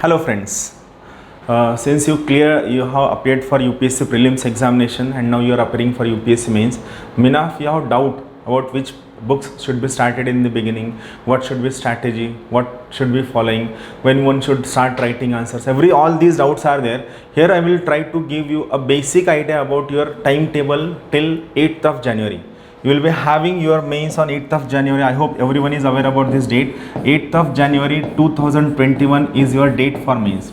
Hello friends, since you have appeared for UPSC prelims examination and now you are appearing for UPSC mains, Mina, if you have doubt about which books should be started in the beginning, what should be strategy, what should be following, when one should start writing answers, all these doubts are there. Here I will try to give you a basic idea about your timetable till 8th of January. You will be having your mains on 8th of January. I hope everyone is aware about this date. 8th of January 2021 is your date for mains.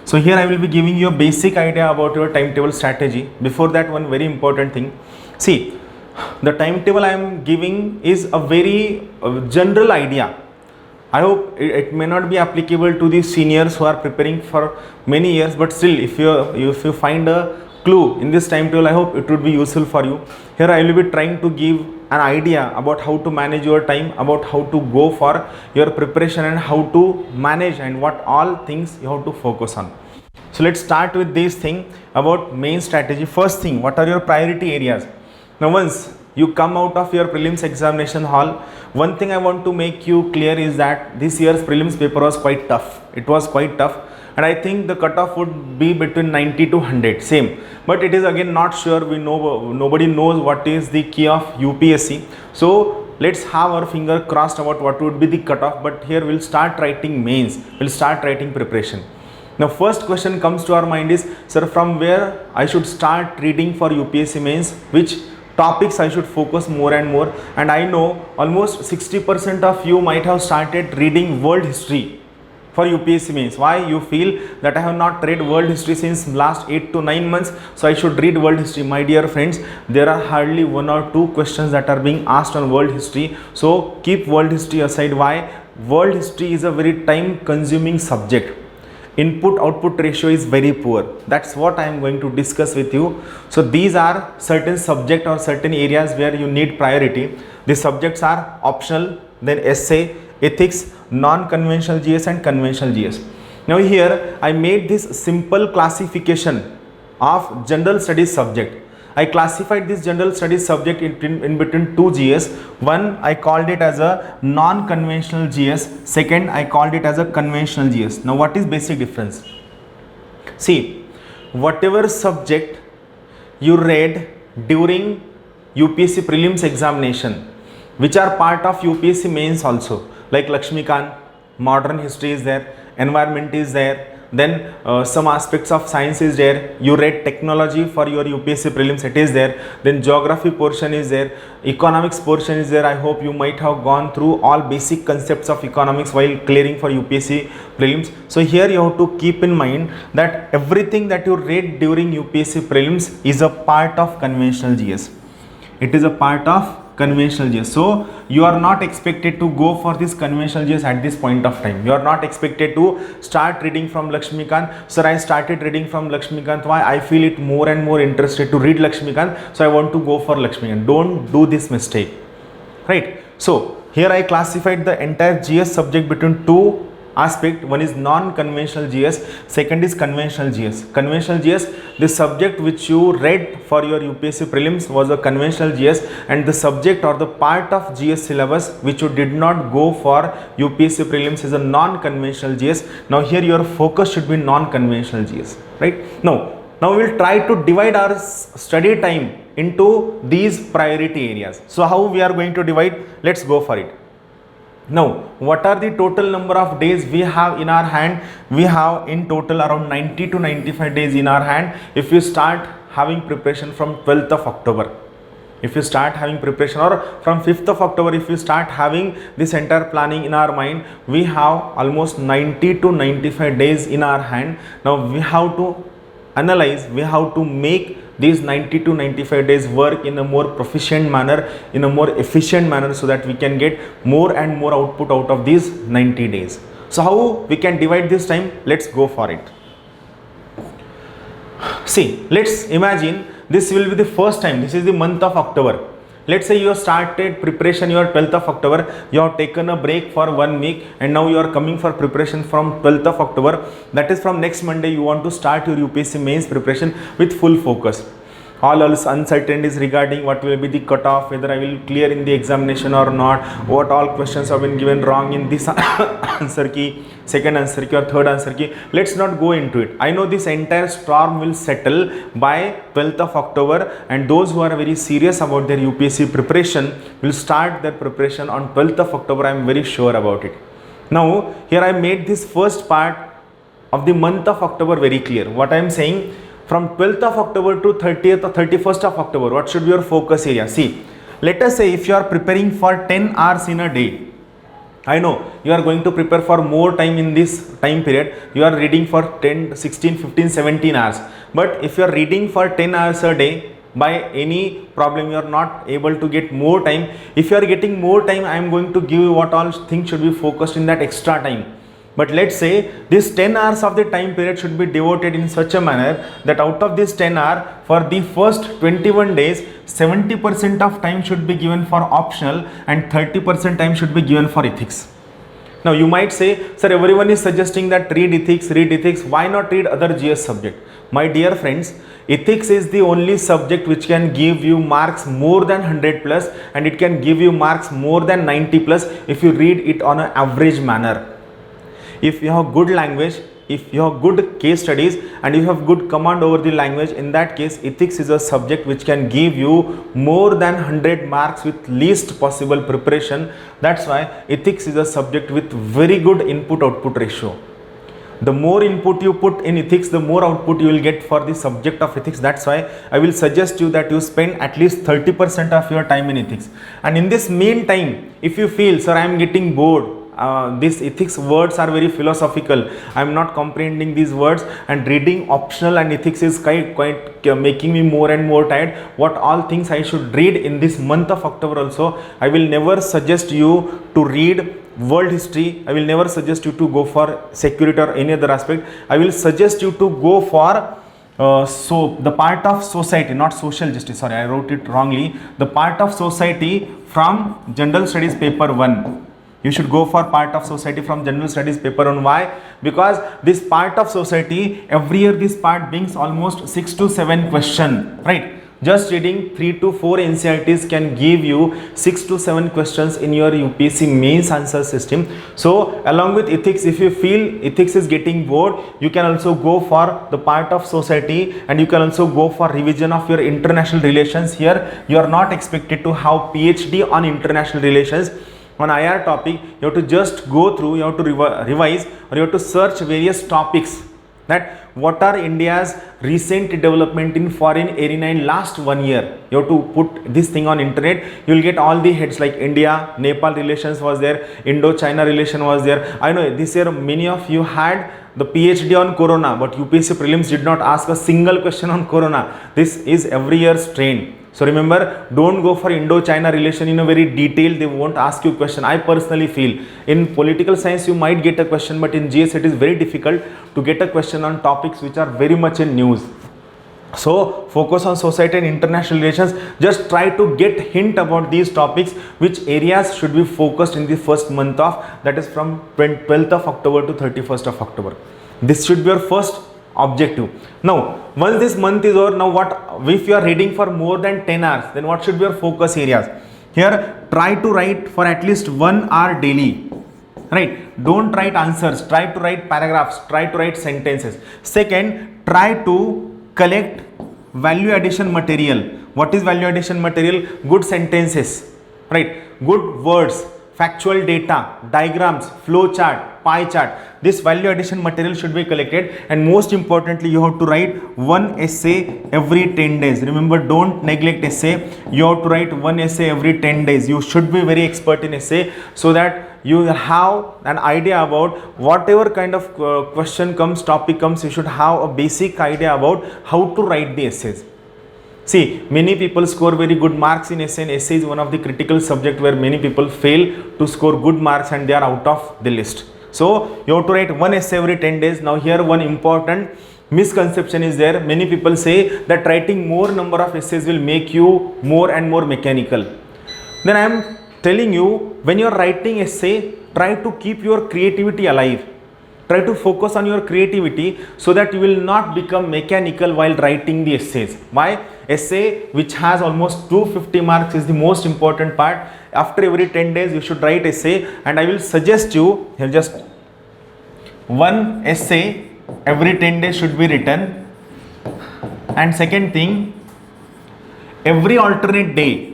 So here I will be giving you a basic idea about your timetable strategy. Before that, one very important thing. See, the timetable I am giving is a very general idea. I hope it may not be applicable to the seniors who are preparing for many years, but still if you find a clue in this timetable, I hope it would be useful for you. Here I will be trying to give an idea about how to manage your time, about how to go for your preparation and how to manage and what all things you have to focus on. So let's start with this thing about main strategy. First thing, what are your priority areas? Now once you come out of your prelims examination hall, one thing I want to make you clear is that this year's prelims paper was quite tough. It was quite tough. And I think the cutoff would be between 90 to 100, same. But it is again not sure. We know nobody knows what is the key of UPSC. So let's have our finger crossed about what would be the cutoff. But here we'll start writing mains. We'll start writing preparation. Now first question comes to our mind is, sir, from where I should start reading for UPSC mains? Which topics I should focus more and more? And I know almost 60% of you might have started reading world history for UPSC mains. Why? You feel that I have not read world history since last 8 to 9 months, so I should read world history. My dear friends, there are hardly 1 or 2 questions that are being asked on world history, so keep world history aside. Why? World history is a very time consuming subject. Input output ratio is very poor. That's what I am going to discuss with you. So these are certain subject or certain areas where you need priority. The subjects are optional, then essay, ethics, non-conventional GS and conventional GS. Now here I made this simple classification of general studies subject. I classified this general studies subject in between 2 GS. One, I called it as a non-conventional GS. Second, I called it as a conventional GS. Now what is basic difference? See, whatever subject you read during UPSC prelims examination, which are part of UPSC mains also, like Lakshmikant, modern history is there, environment is there, then some aspects of science is there. You read technology for your UPSC prelims, it is there. Then geography portion is there, economics portion is there. I hope you might have gone through all basic concepts of economics while clearing for UPSC prelims. So here you have to keep in mind that everything that you read during UPSC prelims is a part of conventional GS. It is a part of conventional GS. So you are not expected to go for this conventional GS at this point of time. You are not expected to start reading from Lakshmikant. Sir, I started reading from Lakshmikant. Why? I feel it more and more interested to read Lakshmikant, so I want to go for Lakshmikant. Don't do this mistake, right? So here I classified the entire GS subject between 2 aspect. One is non-conventional GS, second is conventional GS. Conventional GS, the subject which you read for your UPSC prelims was a conventional GS, and the subject or the part of GS syllabus which you did not go for UPSC prelims is a non-conventional GS. Now here your focus should be non-conventional GS, right? Now we will try to divide our study time into these priority areas. So how we are going to divide? Let's go for it. Now, what are the total number of days we have in our hand? We have in total around 90 to 95 days in our hand. If you start having preparation from 12th of October, if you start having preparation, or from 5th of October, if you start having this entire planning in our mind, we have almost 90 to 95 days in our hand. Now, we have to analyze, we have to make these 90 to 95 days work in a more proficient manner, in a more efficient manner, so that we can get more and more output out of these 90 days. So how we can divide this time? Let's go for it. See, let's imagine this will be the first time. This is the month of October. Let's say you have started preparation your 12th of October, you have taken a break for 1 week, and now you are coming for preparation from 12th of October. That is from next Monday you want to start your UPSC mains preparation with full focus. all else uncertainties regarding what will be the cutoff, whether I will clear in the examination or not, what all questions have been given wrong in this answer key, second answer key or third answer key. Let's not go into it. I know this entire storm will settle by 12th of October, and those who are very serious about their UPSC preparation will start their preparation on 12th of October. I am very sure about it. Now here I made this first part of the month of October very clear. What I am saying, from 12th of October to 30th or 31st of October, what should be your focus area? See, let us say if you are preparing for 10 hours in a day, I know you are going to prepare for more time in this time period. You are reading for 10, 16, 15, 17 hours. But if you are reading for 10 hours a day, by any problem you are not able to get more time. If you are getting more time, I am going to give you what all things should be focused in that extra time. But let's say this 10 hours of the time period should be devoted in such a manner that out of this 10 hours, for the first 21 days, 70% of time should be given for optional and 30% time should be given for ethics. Now you might say, sir, everyone is suggesting that read ethics, why not read other GS subject? My dear friends, ethics is the only subject which can give you marks more than 100 plus, and it can give you marks more than 90 plus if you read it on an average manner. If you have good language, if you have good case studies, and you have good command over the language, in that case ethics is a subject which can give you more than 100 marks with least possible preparation. That's why ethics is a subject with very good input output ratio. The more input you put in ethics, the more output you will get for the subject of ethics. That's why I will suggest you that you spend at least 30% of your time in ethics. And in this meantime, if you feel, sir, I am getting bored, these ethics words are very philosophical, I am not comprehending these words, and reading optional and ethics is quite making me more and more tired, what all things I should read in this month of October also, I will never suggest you to read world history. I will never suggest you to go for security or any other aspect. I will suggest you to go for so the part of society, not social justice, sorry, I wrote it wrongly, the part of society from general studies paper 1. You should go for part of society from general studies paper 1. Why? Because this part of society, every year this part brings almost 6 to 7 question, right? Just reading 3 to 4 NCERTs can give you 6 to 7 questions in your UPSC mains answer system. So along with ethics, if you feel ethics is getting bored, you can also go for the part of society, and you can also go for revision of your international relations. Here you are not expected to have PhD on international relations. On IR topic, you have to just go through, you have to revise, or you have to search various topics, that what are India's recent development in foreign arena in last 1 year. You have to put this thing on internet, you will get all the heads like India, Nepal relations was there, Indo-China relation was there. I know this year many of you had the PhD on Corona, but UPSC prelims did not ask a single question on Corona. This is every year's trend. So remember, don't go for Indo-China relation in a very detailed, they won't ask you question. I personally feel in political science you might get a question, but in GS it is very difficult to get a question on topics which are very much in news. So focus on society and international relations. Just try to get hint about these topics, which areas should be focused in the first month of, that is from 12th of October to 31st of October. This should be your first objective. Now once this month is over, now what if you are reading for more than 10 hours, then what should be your focus areas? Here try to write for at least 1 hour daily, right? Don't write answers, try to write paragraphs, try to write sentences. Second, try to collect value addition material. What is value addition material? Good sentences, right? Good words, factual data, diagrams, flow chart, pie chart. This value addition material should be collected, and most importantly you have to write one essay every 10 days. Remember, don't neglect essay. You have to write one essay every 10 days. You should be very expert in essay, so that you have an idea about whatever kind of question comes, topic comes, you should have a basic idea about how to write the essays. See, many people score very good marks in essay, and essay is one of the critical subject where many people fail to score good marks and they are out of the list. So you have to write one essay every 10 days. Now here one important misconception is there. Many people say that writing more number of essays will make you more and more mechanical. Then I am telling you, when you are writing essay, try to keep your creativity alive. Try to focus on your creativity so that you will not become mechanical while writing the essays. Why? Essay which has almost 250 marks is the most important part. After every 10 days you should write essay, and I will suggest you here just one essay every 10 days should be written. And second thing, every alternate day,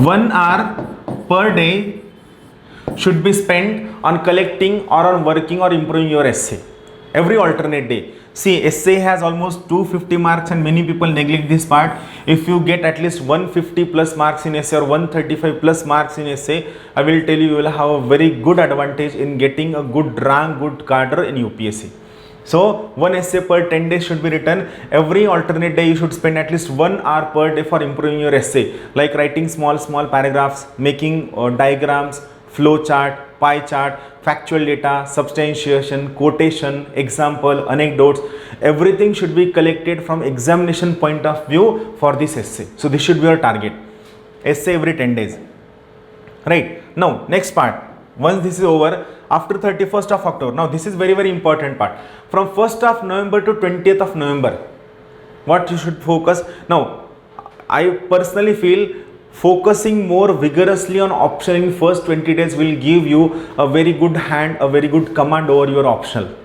one hour per day should be spent on collecting or on working or improving your essay. Every alternate day. See, essay has almost 250 marks and many people neglect this part. If you get at least 150 plus marks in essay or 135 plus marks in essay, I will tell you, you will have a very good advantage in getting a good rank, good cadre in UPSC. So, one essay per 10 days should be written. Every alternate day you should spend at least 1 hour per day for improving your essay, like writing small paragraphs, making diagrams, flow chart, pie chart, factual data, substantiation, quotation, example, anecdotes. Everything should be collected from examination point of view for this essay. So this should be your target. Essay every 10 days. Right. Now next part. Once this is over, after 31st of October. Now this is very important part. From 1st of November to 20th of November, what you should focus. Now I personally feel focusing more vigorously on optional in first 20 days will give you a very good hand, a very good command over your optional.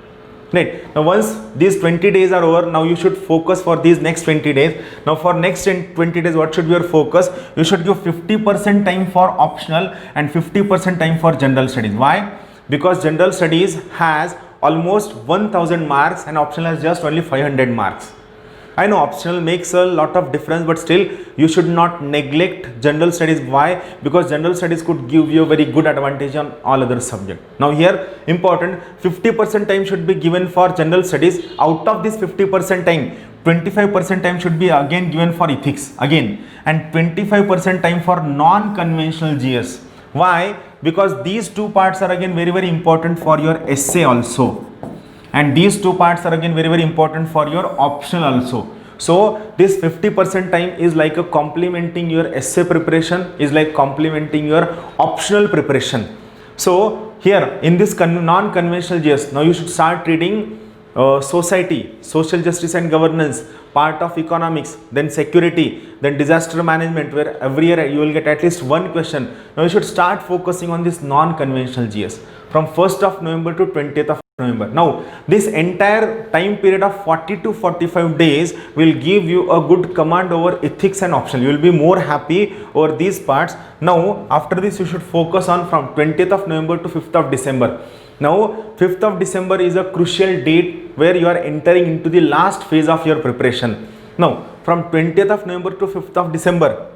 Right. Now once these 20 days are over, now you should focus for these next 20 days. Now for next 20 days, what should be your focus? You should give 50% time for optional and 50% time for general studies. Why? Because general studies has almost 1000 marks and optional has just only 500 marks. I know optional makes a lot of difference, but still you should not neglect general studies. Why? Because general studies could give you a very good advantage on all other subjects. Now here important, 50% time should be given for general studies. Out of this 50% time, 25% time should be again given for ethics again, and 25% time for non-conventional GS. Why? Because these two parts are again very important for your essay also. And these two parts are again very important for your optional also. So this 50% time is like a complementing your essay preparation, is like complementing your optional preparation. So here in this non-conventional GS, now you should start reading society, social justice and governance, part of economics, then security, then disaster management, where every year you will get at least one question. Now you should start focusing on this non-conventional GS from 1st of November to 20th of November. Now this entire time period of 40 to 45 days will give you a good command over ethics and optional. You will be more happy over these parts. Now after this you should focus on from 20th of November to 5th of December. Now 5th of December is a crucial date where you are entering into the last phase of your preparation. Now from 20th of November to 5th of December,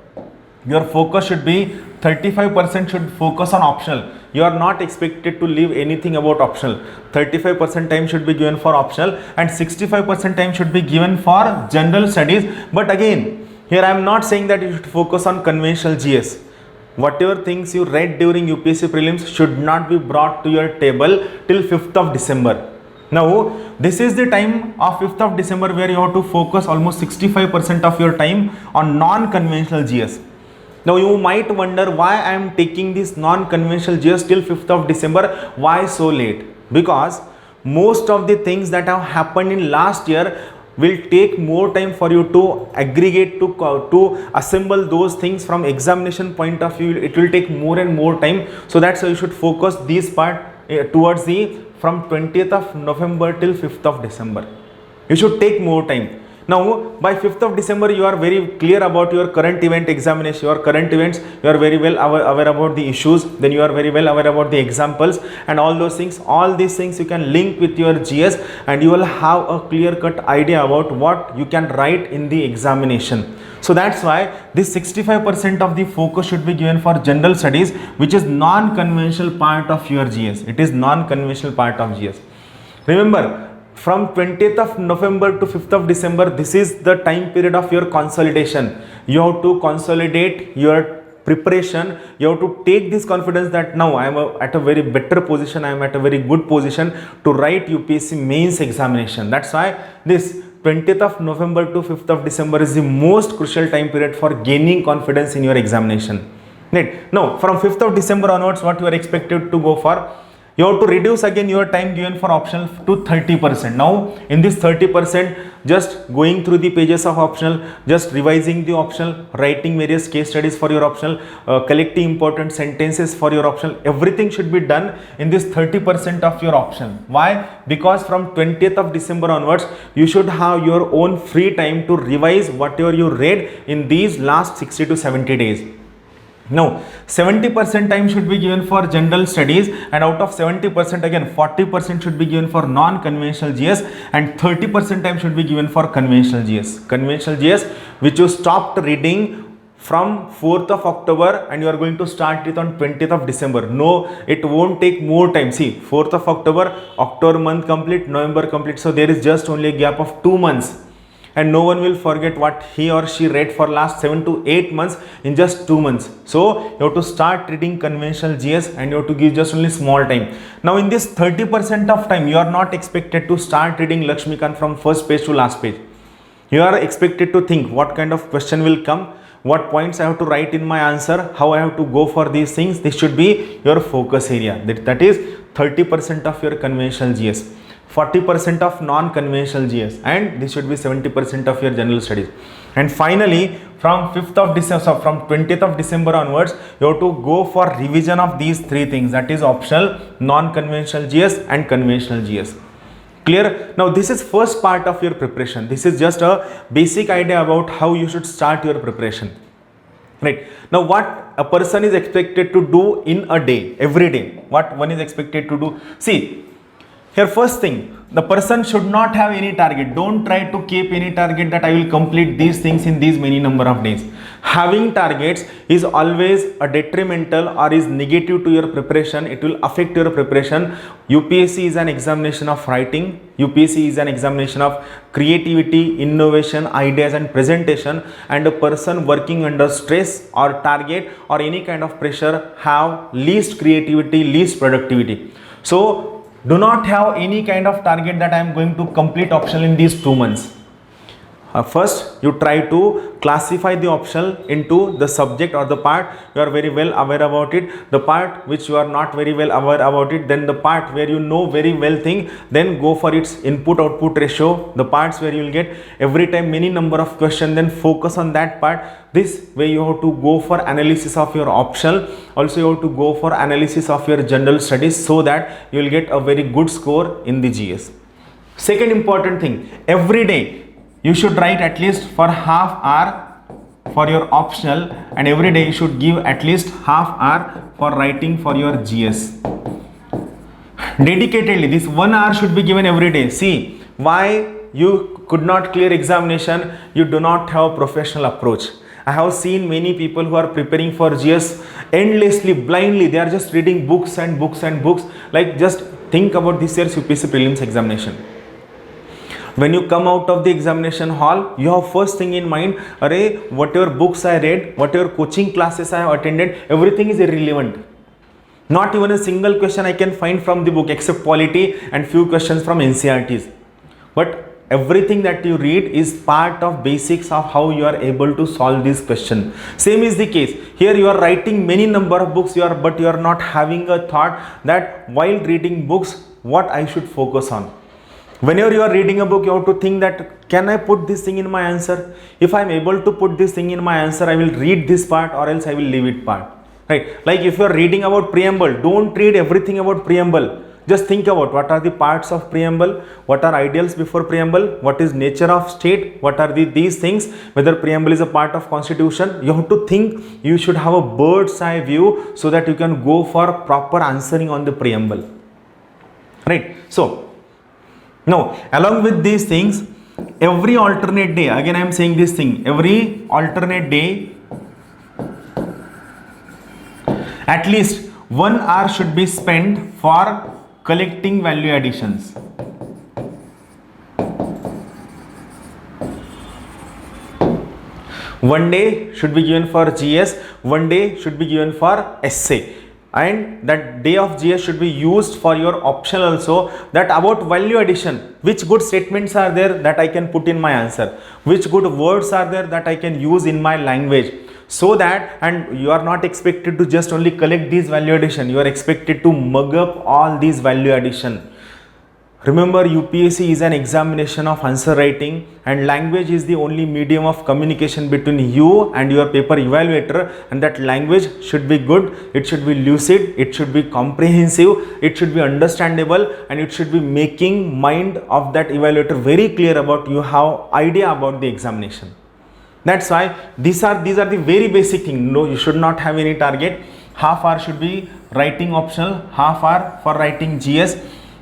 your focus should be 35% should focus on optional. You are not expected to leave anything about optional. 35% time should be given for optional and 65% time should be given for general studies. But again, here I am not saying that you should focus on conventional GS. Whatever things you read during UPSC prelims should not be brought to your table till 5th of December. Now, this is the time of 5th of December where you have to focus almost 65% of your time on non-conventional GS. Now you might wonder why I am taking this non-conventional GS till 5th of December, why so late? Because most of the things that have happened in last year will take more time for you to aggregate, to assemble those things from examination point of view. It will take more and more time. So that's why you should focus this part towards the from 20th of November till 5th of December. You should take more time. Now by 5th of December you are very clear about your current event examination, your current events, you are very well aware about the issues, then you are very well aware about the examples and all those things. All these things you can link with your GS and you will have a clear cut idea about what you can write in the examination. So that's why this 65% of the focus should be given for general studies, which is non-conventional part of your GS. It is non-conventional part of GS. Remember, from 20th of November to 5th of December, this is the time period of your consolidation. You have to consolidate your preparation. You have to take this confidence that now I am at a very better position, I am at a very good position to write UPSC mains examination. That's why this 20th of November to 5th of December is the most crucial time period for gaining confidence in your examination. Right. Now, from 5th of December onwards, what you are expected to go for? You have to reduce again your time given for optional to 30%. Now, in this 30%, just going through the pages of optional, just revising the optional, writing various case studies for your optional, collecting important sentences for your optional, everything should be done in this 30% of your optional. Why? Because from 20th of December onwards, you should have your own free time to revise whatever you read in these last 60 to 70 days. Now, 70% time should be given for general studies, and out of 70% again 40% should be given for non-conventional GS, and 30% time should be given for conventional GS. Conventional GS which you stopped reading from 4th of October and you are going to start it on 20th of December. No, it won't take more time. See, 4th of October, October month complete, November complete. So there is just only a gap of 2 months. And no one will forget what he or she read for last 7 to 8 months in just 2 months. So you have to start reading conventional GS and you have to give just only small time. Now in this 30% of time, you are not expected to start reading Lakshmikant from first page to last page. You are expected to think what kind of question will come, what points I have to write in my answer, how I have to go for these things. This should be your focus area. That is 30% of your conventional GS. 40% of non-conventional GS, and this should be 70% of your general studies. And finally, from 5th of December, so from 20th of December onwards, you have to go for revision of these three things, that is optional, non-conventional GS and conventional GS. Clear? Now this is first part of your preparation. This is just a basic idea about how you should start your preparation. Right. Now what a person is expected to do in a day, every day, what one is expected to do. See, here first thing, the person should not have any target. Don't try to keep any target that I will complete these things in these many number of days. Having targets is always a detrimental or is negative to your preparation. It will affect your preparation. UPSC is an examination of writing. UPSC is an examination of creativity, innovation, ideas and presentation, and a person working under stress or target or any kind of pressure have least creativity, least productivity. So do not have any kind of target that I am going to complete optional in these 2 months. First, you try to classify the optional into the subject or the part you are very well aware about it, the part which you are not very well aware about it, then the part where you know very well thing, then go for its input output ratio, the parts where you will get every time many number of questions, then focus on that part. This way you have to go for analysis of your optional, also you have to go for analysis of your general studies so that you will get a very good score in the GS. Second important thing, every day you should write at least for half hour for your optional, and every day you should give at least half hour for writing for your GS. Dedicatedly, this 1 hour should be given every day. See, why you could not clear examination? You do not have professional approach. I have seen many people who are preparing for GS endlessly, blindly. They are just reading books and books and books. Like, just think about this year's UPSC prelims examination. When you come out of the examination hall, you have first thing in mind, array, whatever books I read, whatever coaching classes I have attended, everything is irrelevant. Not even a single question I can find from the book except POLITY and few questions from NCERTs. But everything that you read is part of basics of how you are able to solve this question. Same is the case. Here you are writing many number of books, but you are not having a thought that while reading books, what I should focus on. Whenever you are reading a book, you have to think that, can I put this thing in my answer? If I am able to put this thing in my answer, I will read this part or else I will leave it part. Right? Like if you are reading about preamble, don't read everything about preamble. Just think about what are the parts of preamble, what are ideals before preamble, what is nature of state, what are these things, whether preamble is a part of constitution. You have to think, you should have a bird's eye view so that you can go for proper answering on the preamble. Right? So, now, along with these things, every alternate day, again I am saying this thing, every alternate day, at least 1 hour should be spent for collecting value additions. One day should be given for GS, one day should be given for essay. and that day of GS should be used for your optional also, that about value addition, which good statements are there that I can put in my answer, which good words are there that I can use in my language, so that, and you are not expected to just only collect these value addition, you are expected to mug up all these value addition. Remember, UPSC is an examination of answer writing, and language is the only medium of communication between you and your paper evaluator, and that language should be good, it should be lucid, it should be comprehensive, it should be understandable, and it should be making mind of that evaluator very clear about you have idea about the examination. That's why these are the very basic thing. No, you should not have any target. Half hour should be writing optional, half hour for writing GS.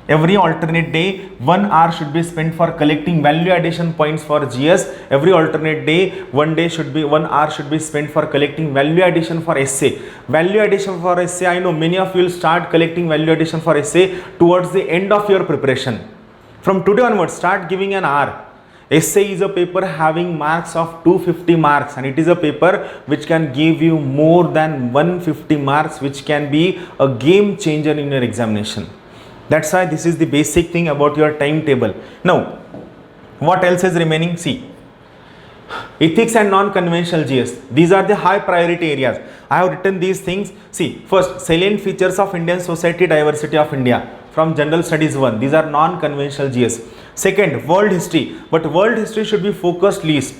Every alternate day, 1 hour should be spent for collecting value addition points for GS. Every alternate day, 1 hour should be spent for collecting value addition for essay. Value addition for essay, I know many of you will start collecting value addition for essay towards the end of your preparation. From today onwards, start giving an hour. Essay is a paper having marks of 250 marks, and it is a paper which can give you more than 150 marks, which can be a game changer in your examination. That's why this is the basic thing about your timetable. Now, what else is remaining? See, ethics and non-conventional GS. These are the high priority areas. I have written these things. See, first, salient features of Indian society, diversity of India from General Studies 1. These are non-conventional GS. Second, world history. But world history should be focused least.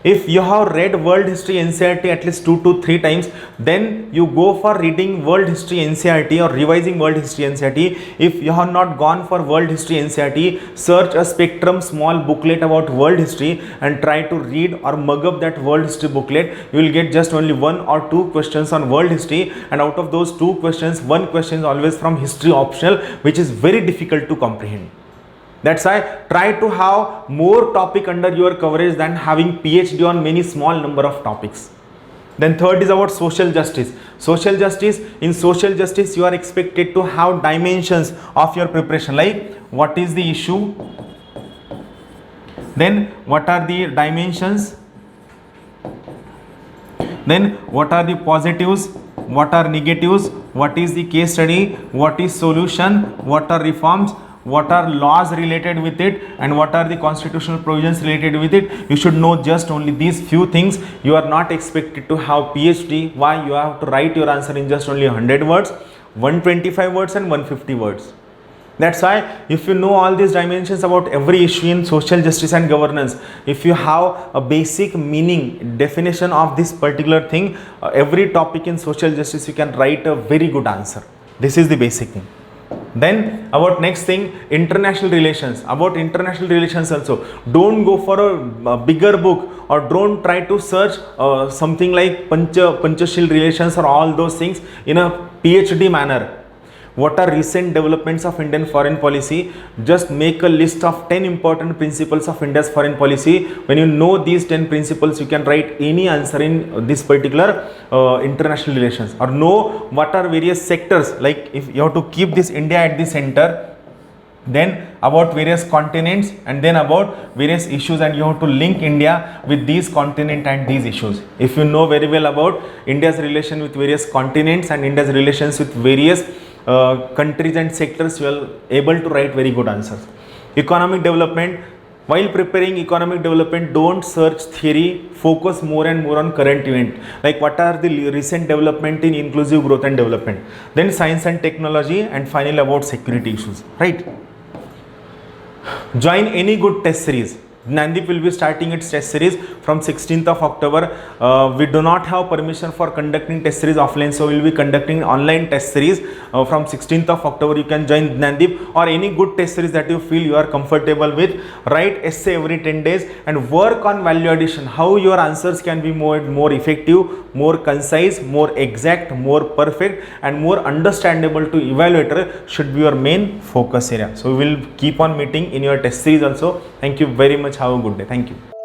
If you have read world history NCERT at least 2 to 3 times, then you go for reading world history NCERT or revising world history NCERT. If you have not gone for world history NCERT, search a Spectrum small booklet about world history and try to read or mug up that world history booklet. You will get just only 1 or 2 questions on world history, and out of those 2 questions, 1 question is always from history optional, which is very difficult to comprehend. That's why try to have more topic under your coverage than having PhD on many small number of topics. Then third is about social justice. Social justice, in social justice you are expected to have dimensions of your preparation, like what is the issue, then what are the dimensions, then what are the positives, what are negatives, what is the case study, what is solution, what are reforms, what are laws related with it, and what are the constitutional provisions related with it. You should know just only these few things. You are not expected to have PhD. Why? You have to write your answer in just only 100 words, 125 words and 150 words. That's why if you know all these dimensions about every issue in social justice and governance, if you have a basic meaning, definition of this particular thing, every topic in social justice you can write a very good answer. This is the basic thing. Then about next thing, international relations. About international relations also, don't go for a bigger book, or don't try to search something like Panchashil relations or all those things in a PhD manner. What are recent developments of Indian foreign policy? Just make a list of 10 important principles of India's foreign policy. When you know these 10 principles, you can write any answer in this particular international relations. Or know what are various sectors, like if you have to keep this India at the center, then about various continents, and then about various issues, and you have to link India with these continents and these issues. If you know very well about India's relation with various continents and India's relations with various countries and sectors, you are able to write very good answers. Economic development. While preparing economic development, don't search theory, focus more and more on current event, like what are the recent development in inclusive growth and development. Then science and technology, and finally about security issues, right? Join any good test series. Dnyanadeep will be starting its test series from 16th of October. We do not have permission for conducting test series offline, so we will be conducting online test series from 16th of October. You can join Dnyanadeep or any good test series that you feel you are comfortable with. Write essay every 10 days and work on value addition, how your answers can be more effective, more concise, more exact, more perfect, and more understandable to evaluator should be your main focus area. So we will keep on meeting in your test series also. Thank you very much. Have a good day. Thank you.